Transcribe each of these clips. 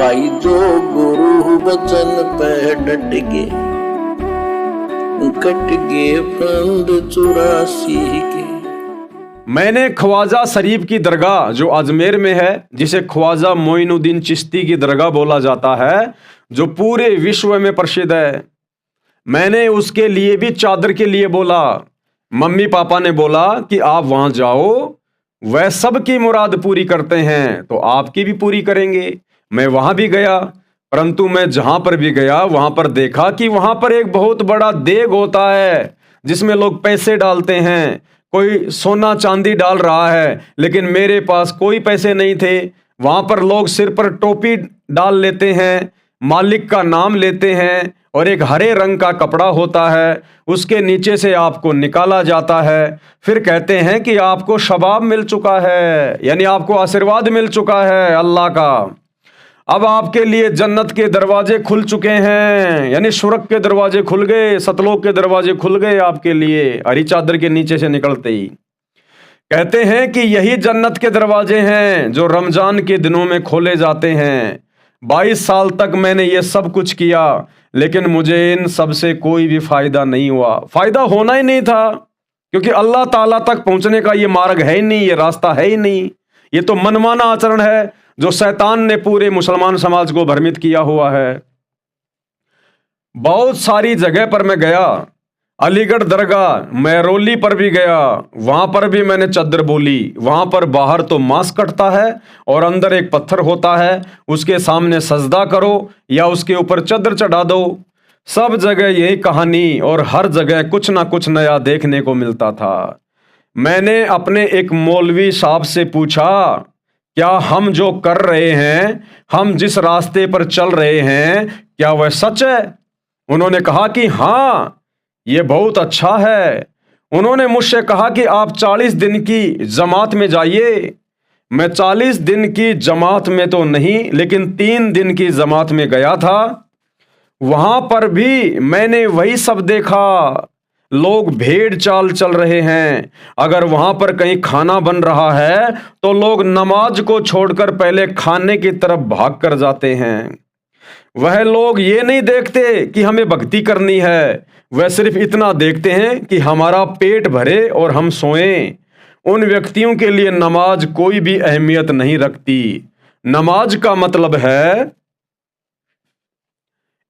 भाई जो गुरु वचन पे डट गए, कट गए फंद 84 के। मैंने ख्वाजा शरीफ की दरगाह जो अजमेर में है, जिसे ख्वाजा मोइनुद्दीन चिश्ती की दरगाह बोला जाता है, जो पूरे विश्व में प्रसिद्ध है, मैंने उसके लिए भी चादर के लिए बोला। मम्मी पापा ने बोला कि आप वहां जाओ, वह सबकी मुराद पूरी करते हैं तो आपकी भी पूरी करेंगे। मैं वहां भी गया, परंतु मैं जहां पर भी गया वहां पर देखा कि वहां पर एक बहुत बड़ा देग होता है जिसमें लोग पैसे डालते हैं, कोई सोना चांदी डाल रहा है, लेकिन मेरे पास कोई पैसे नहीं थे। वहां पर लोग सिर पर टोपी डाल लेते हैं, मालिक का नाम लेते हैं, और एक हरे रंग का कपड़ा होता है, उसके नीचे से आपको निकाला जाता है। फिर कहते हैं कि आपको शबाब मिल चुका है, यानी आपको आशीर्वाद मिल चुका है अल्लाह का। अब आपके लिए जन्नत के दरवाजे खुल चुके हैं, यानी शुरक के दरवाजे खुल गए, सतलोक के दरवाजे खुल गए आपके लिए हरी चादर के नीचे से निकलते ही। कहते हैं कि यही जन्नत के दरवाजे हैं जो रमजान के दिनों में खोले जाते हैं। 22 साल तक मैंने ये सब कुछ किया, लेकिन मुझे इन सब से कोई भी फायदा नहीं हुआ। फायदा होना ही नहीं था, क्योंकि अल्लाह ताला तक पहुंचने का ये मार्ग है ही नहीं, ये रास्ता है ही नहीं। ये तो मनमाना आचरण है जो शैतान ने पूरे मुसलमान समाज को भ्रमित किया हुआ है। बहुत सारी जगह पर मैं गया, अलीगढ़ दरगाह, महरौली पर भी गया, वहां पर भी मैंने चद्दर बोली। वहां पर बाहर तो मांस कटता है और अंदर एक पत्थर होता है, उसके सामने सजदा करो या उसके ऊपर चद्दर चढ़ा दो। सब जगह यही कहानी और हर जगह कुछ ना कुछ नया देखने को मिलता था। मैंने अपने एक मौलवी साहब से पूछा, क्या हम जो कर रहे हैं, हम जिस रास्ते पर चल रहे हैं, क्या वह सच है? उन्होंने कहा कि हाँ, ये बहुत अच्छा है। उन्होंने मुझसे कहा कि आप 40 दिन की जमात में जाइए। मैं 40 दिन की जमात में तो नहीं, लेकिन 3 दिन की जमात में गया था। वहां पर भी मैंने वही सब देखा। लोग भेड़ चाल चल रहे हैं। अगर वहां पर कहीं खाना बन रहा है तो लोग नमाज को छोड़कर पहले खाने की तरफ भाग कर जाते हैं। वह लोग ये नहीं देखते कि हमें भक्ति करनी है, वह सिर्फ इतना देखते हैं कि हमारा पेट भरे और हम सोएं। उन व्यक्तियों के लिए नमाज कोई भी अहमियत नहीं रखती। नमाज का मतलब है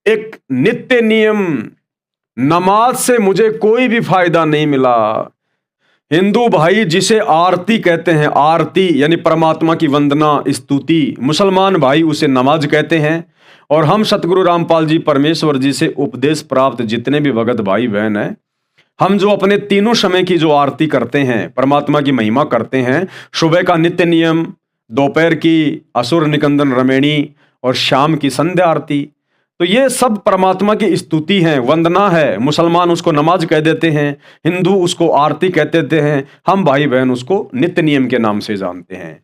एक नित्य नियम। नमाज से मुझे कोई भी फायदा नहीं मिला। हिंदू भाई जिसे आरती कहते हैं, आरती यानी परमात्मा की वंदना स्तुति, मुसलमान भाई उसे नमाज कहते हैं। और हम सतगुरु रामपाल जी परमेश्वर जी से उपदेश प्राप्त जितने भी भगत भाई बहन हैं, हम जो अपने तीनों समय की जो आरती करते हैं, परमात्मा की महिमा करते हैं, सुबह का नित्य नियम, दोपहर की असुर निकंदन रमेणी और शाम की संध्या आरती, तो ये सब परमात्मा की स्तुति है, वंदना है। मुसलमान उसको नमाज कह देते हैं, हिंदू उसको आरती कह देते हैं, हम भाई बहन उसको नित्य नियम के नाम से जानते हैं।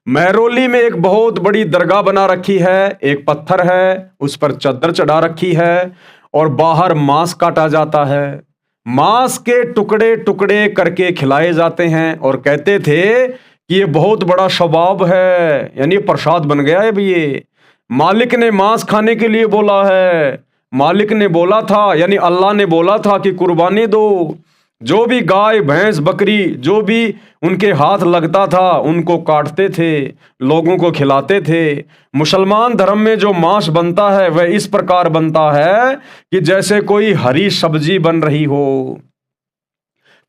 महरौली में एक बहुत बड़ी दरगाह बना रखी है, एक पत्थर है, उस पर चद्दर चढ़ा रखी है और बाहर मांस काटा जाता है। मांस के टुकड़े टुकड़े करके खिलाए जाते हैं और कहते थे कि ये बहुत बड़ा शबाब है, यानी प्रसाद बन गया है। भी ये मालिक ने मांस खाने के लिए बोला है। मालिक ने बोला था, यानी अल्लाह ने बोला था कि कुर्बानी दो। जो भी गाय भैंस बकरी जो भी उनके हाथ लगता था उनको काटते थे, लोगों को खिलाते थे। मुसलमान धर्म में जो मांस बनता है वह इस प्रकार बनता है कि जैसे कोई हरी सब्जी बन रही हो।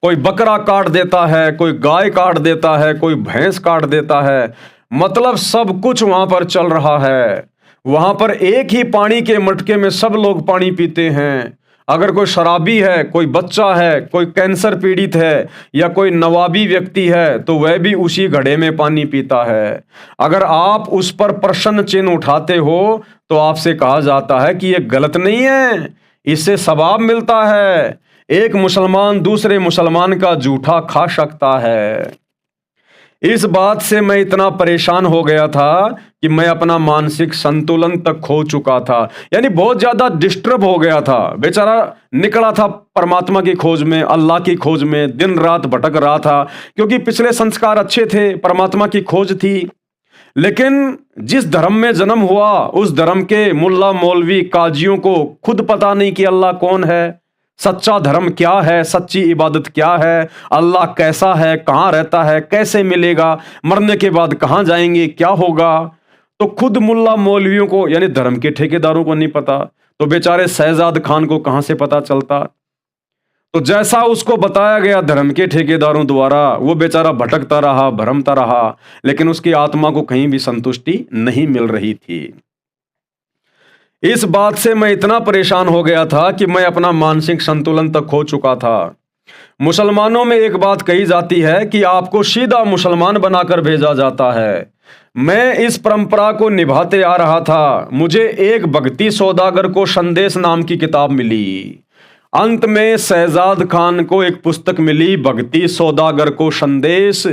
कोई बकरा काट देता है, कोई गाय काट देता है, कोई भैंस काट देता है, मतलब सब कुछ वहां पर चल रहा है। वहां पर एक ही पानी के मटके में सब लोग पानी पीते हैं। अगर कोई शराबी है, कोई बच्चा है, कोई कैंसर पीड़ित है या कोई नवाबी व्यक्ति है तो वह भी उसी घड़े में पानी पीता है। अगर आप उस पर प्रश्न चिन्ह उठाते हो तो आपसे कहा जाता है कि यह गलत नहीं है, इससे सवाब मिलता है। एक मुसलमान दूसरे मुसलमान का जूठा खा सकता है। इस बात से मैं इतना परेशान हो गया था कि मैं अपना मानसिक संतुलन तक खो चुका था, यानी बहुत ज्यादा डिस्टर्ब हो गया था। बेचारा निकला था परमात्मा की खोज में, अल्लाह की खोज में, दिन रात भटक रहा था, क्योंकि पिछले संस्कार अच्छे थे, परमात्मा की खोज थी। लेकिन जिस धर्म में जन्म हुआ उस धर्म के मुल्ला मौलवी काजियों को खुद पता नहीं कि अल्लाह कौन है, सच्चा धर्म क्या है, सच्ची इबादत क्या है, अल्लाह कैसा है, कहाँ रहता है, कैसे मिलेगा, मरने के बाद कहाँ जाएंगे, क्या होगा। तो खुद मुल्ला मौलवियों को यानी धर्म के ठेकेदारों को नहीं पता, तो बेचारे शहजाद खान को कहाँ से पता चलता। तो जैसा उसको बताया गया धर्म के ठेकेदारों द्वारा, वो बेचारा भटकता रहा, भरमता रहा, लेकिन उसकी आत्मा को कहीं भी संतुष्टि नहीं मिल रही थी। इस बात से मैं इतना परेशान हो गया था कि मैं अपना मानसिक संतुलन तक खो चुका था। मुसलमानों में एक बात कही जाती है कि आपको सीधा मुसलमान बनाकर भेजा जाता है। मैं इस परंपरा को निभाते आ रहा था। मुझे एक भक्ति सौदागर को संदेश नाम की किताब मिली। अंत में शहजाद खान को एक पुस्तक मिली, भक्ति सौदागर को संदेश।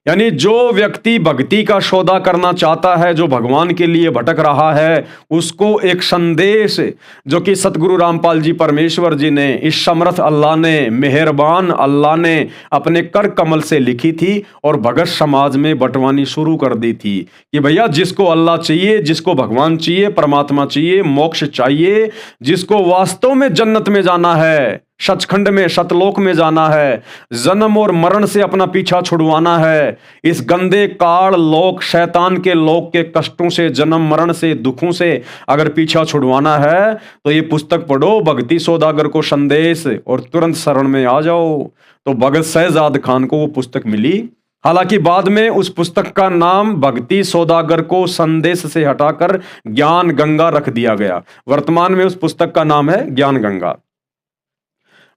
यानी जो व्यक्ति भक्ति का सौदा करना चाहता है, जो भगवान के लिए भटक रहा है, उसको एक संदेश जो कि सतगुरु रामपाल जी परमेश्वर जी ने, इस समर्थ अल्लाह ने, मेहरबान अल्लाह ने अपने कर कमल से लिखी थी और भगत समाज में बंटवानी शुरू कर दी थी कि भैया जिसको अल्लाह चाहिए, जिसको भगवान चाहिए, परमात्मा चाहिए, मोक्ष चाहिए, जिसको वास्तव में जन्नत में जाना है, सचखंड में, सतलोक में जाना है, जन्म और मरण से अपना पीछा छुड़वाना है, इस गंदे काल लोक, शैतान के लोक के कष्टों से, जन्म मरण से, दुखों से अगर पीछा छुड़वाना है तो ये पुस्तक पढ़ो, भक्ति सौदागर को संदेश, और तुरंत शरण में आ जाओ। तो भगत शहजाद खान को वो पुस्तक मिली। हालांकि बाद में उस पुस्तक का नाम भक्ति सौदागर को संदेश से हटाकर ज्ञान गंगा रख दिया गया। वर्तमान में उस पुस्तक का नाम है ज्ञान गंगा।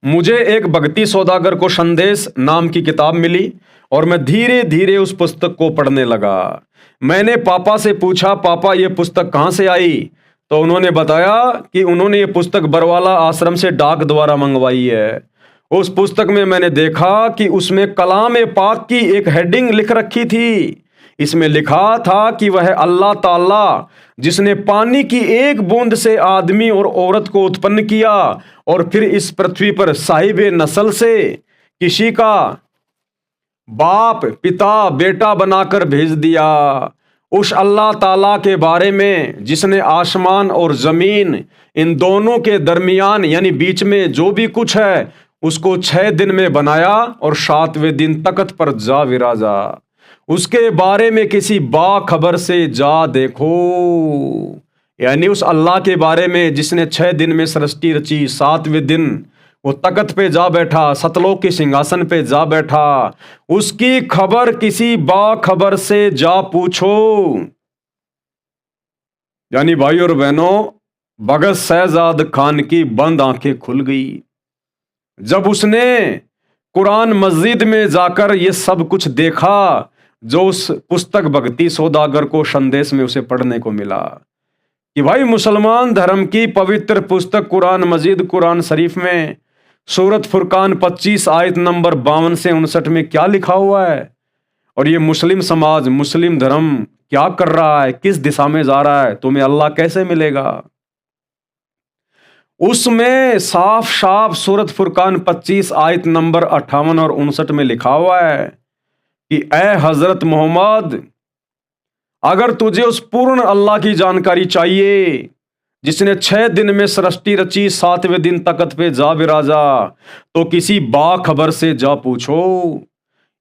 मुझे एक भक्ति सौदागर को संदेश नाम की किताब मिली और मैं धीरे धीरे उस पुस्तक को पढ़ने लगा। मैंने पापा से पूछा, पापा ये पुस्तक कहाँ से आई? तो उन्होंने बताया कि उन्होंने ये पुस्तक बरवाला आश्रम से डाक द्वारा मंगवाई है। उस पुस्तक में मैंने देखा कि उसमें कलाम पाक की एक हेडिंग लिख रखी थी। इसमें लिखा था कि वह अल्लाह ताला जिसने पानी की एक बूंद से आदमी और औरत को उत्पन्न किया और फिर इस पृथ्वी पर साहिब नस्ल से किसी का बाप, पिता, बेटा बनाकर भेज दिया, उस अल्लाह ताला के बारे में जिसने आसमान और जमीन, इन दोनों के दरमियान यानी बीच में जो भी कुछ है, उसको 6 दिन में बनाया और 7वें दिन तख्त पर जा विराजा। उसके बारे में किसी बाखबर से जा देखो। यानी उस अल्लाह के बारे में जिसने 6 दिन में सृष्टि रची, 7वें दिन वो तख्त पे जा बैठा, सतलोक के सिंहासन पे जा बैठा, उसकी खबर किसी बाखबर से जा पूछो। यानी भाई और बहनों, भगत शहजाद खान की बंद आंखें खुल गई जब उसने कुरान मस्जिद में जाकर ये सब कुछ देखा जो उस पुस्तक भक्ति सौदागर को संदेश में उसे पढ़ने को मिला कि भाई मुसलमान धर्म की पवित्र पुस्तक कुरान मजीद, कुरान शरीफ में सूरत फुरकान 25 आयत नंबर 52 से 59 में क्या लिखा हुआ है, और ये मुस्लिम समाज, मुस्लिम धर्म क्या कर रहा है, किस दिशा में जा रहा है, तुम्हें अल्लाह कैसे मिलेगा। उसमें साफ साफ सूरत फुरकान 25 आयत नंबर 58 और 59 में लिखा हुआ है कि ए हजरत मोहम्मद, अगर तुझे उस पूर्ण अल्लाह की जानकारी चाहिए जिसने 6 दिन में सृष्टि रची, 7वें दिन तख्त पे जा विराजा, तो किसी बाखबर से जा पूछो।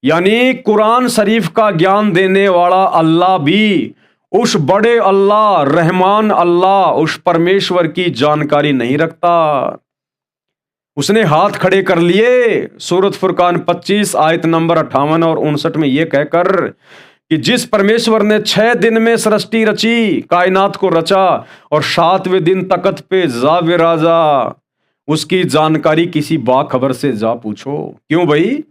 यानी कुरान शरीफ का ज्ञान देने वाला अल्लाह भी उस बड़े अल्लाह, रहमान अल्लाह, उस परमेश्वर की जानकारी नहीं रखता। उसने हाथ खड़े कर लिए सूरत फुरकान 25 आयत नंबर 58 और 59 में यह कहकर कि जिस परमेश्वर ने 6 दिन में सृष्टि रची, कायनात को रचा और 7वें दिन तख्त पे जा विराजा, उसकी जानकारी किसी बाखबर से जा पूछो। क्यों भाई?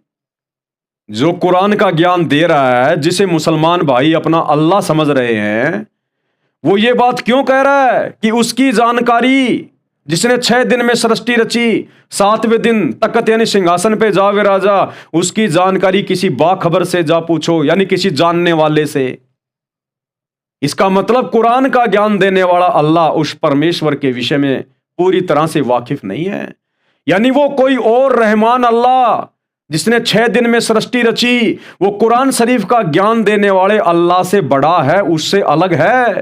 जो कुरान का ज्ञान दे रहा है, जिसे मुसलमान भाई अपना अल्लाह समझ रहे हैं, वो ये बात क्यों कह रहा है कि उसकी जानकारी, जिसने 6 दिन में सृष्टि रची, 7वें दिन तख्त यानी सिंहासन पे जा विराजा, उसकी जानकारी किसी बाखबर से जा पूछो, यानी किसी जानने वाले से। इसका मतलब कुरान का ज्ञान देने वाला अल्लाह उस परमेश्वर के विषय में पूरी तरह से वाकिफ नहीं है। यानी वो कोई और रहमान अल्लाह जिसने 6 दिन में सृष्टि रची, वो कुरान शरीफ का ज्ञान देने वाले अल्लाह से बड़ा है, उससे अलग है।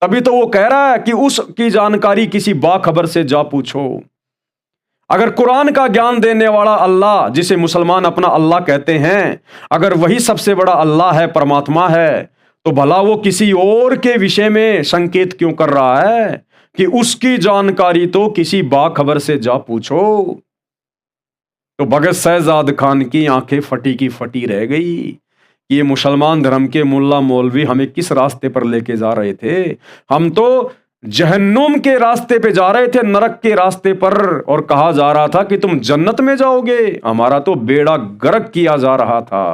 तभी तो वो कह रहा है कि उसकी जानकारी किसी बाखबर से जा पूछो। अगर कुरान का ज्ञान देने वाला अल्लाह, जिसे मुसलमान अपना अल्लाह कहते हैं, अगर वही सबसे बड़ा अल्लाह है, परमात्मा है, तो भला वो किसी और के विषय में संकेत क्यों कर रहा है कि उसकी जानकारी तो किसी बाखबर से जा पूछो। तो भगत शहजाद खान की आंखें फटी की फटी रह गई कि ये मुसलमान धर्म के मुल्ला मौलवी हमें किस रास्ते पर लेके जा रहे थे। हम तो जहन्नुम के रास्ते पे जा रहे थे, नरक के रास्ते पर, और कहा जा रहा था कि तुम जन्नत में जाओगे। हमारा तो बेड़ा गर्क किया जा रहा था।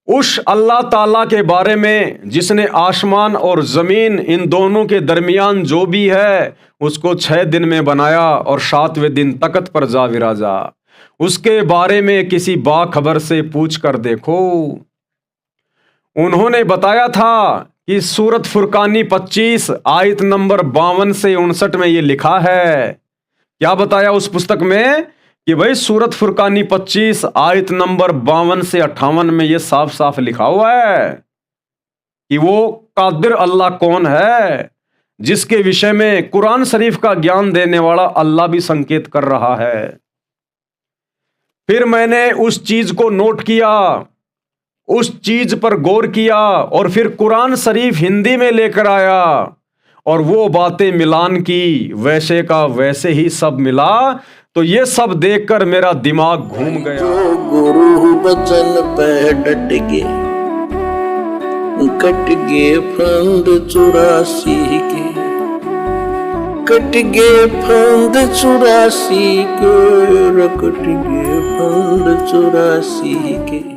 उस अल्लाह ताला के बारे में जिसने आसमान और जमीन, इन दोनों के दरमियान जो भी है, उसको 6 दिन में बनाया और 7वें दिन तख्त पर जा विराजा, उसके बारे में किसी बाखबर से पूछ कर देखो। उन्होंने बताया था कि सूरत फुरकानी 25 आयत नंबर 52 से 59 में ये लिखा है। क्या बताया उस पुस्तक में कि भाई सूरत फुरकानी 25 आयत नंबर 52 से 58 में ये साफ साफ लिखा हुआ है कि वो कादिर अल्लाह कौन है, जिसके विषय में कुरान शरीफ का ज्ञान देने वाला अल्लाह भी संकेत कर रहा है। फिर मैंने उस चीज को नोट किया, उस चीज पर गौर किया, और फिर कुरान शरीफ हिंदी में लेकर आया और वो बातें मिलान की, वैसे का वैसे ही सब मिला। तो ये सब देखकर मेरा दिमाग घूम गया। जो गुरु बचन पे डट गए, कट गए फंद 84 के, कट गए फंद 84 के, कट गए फंद 84 के।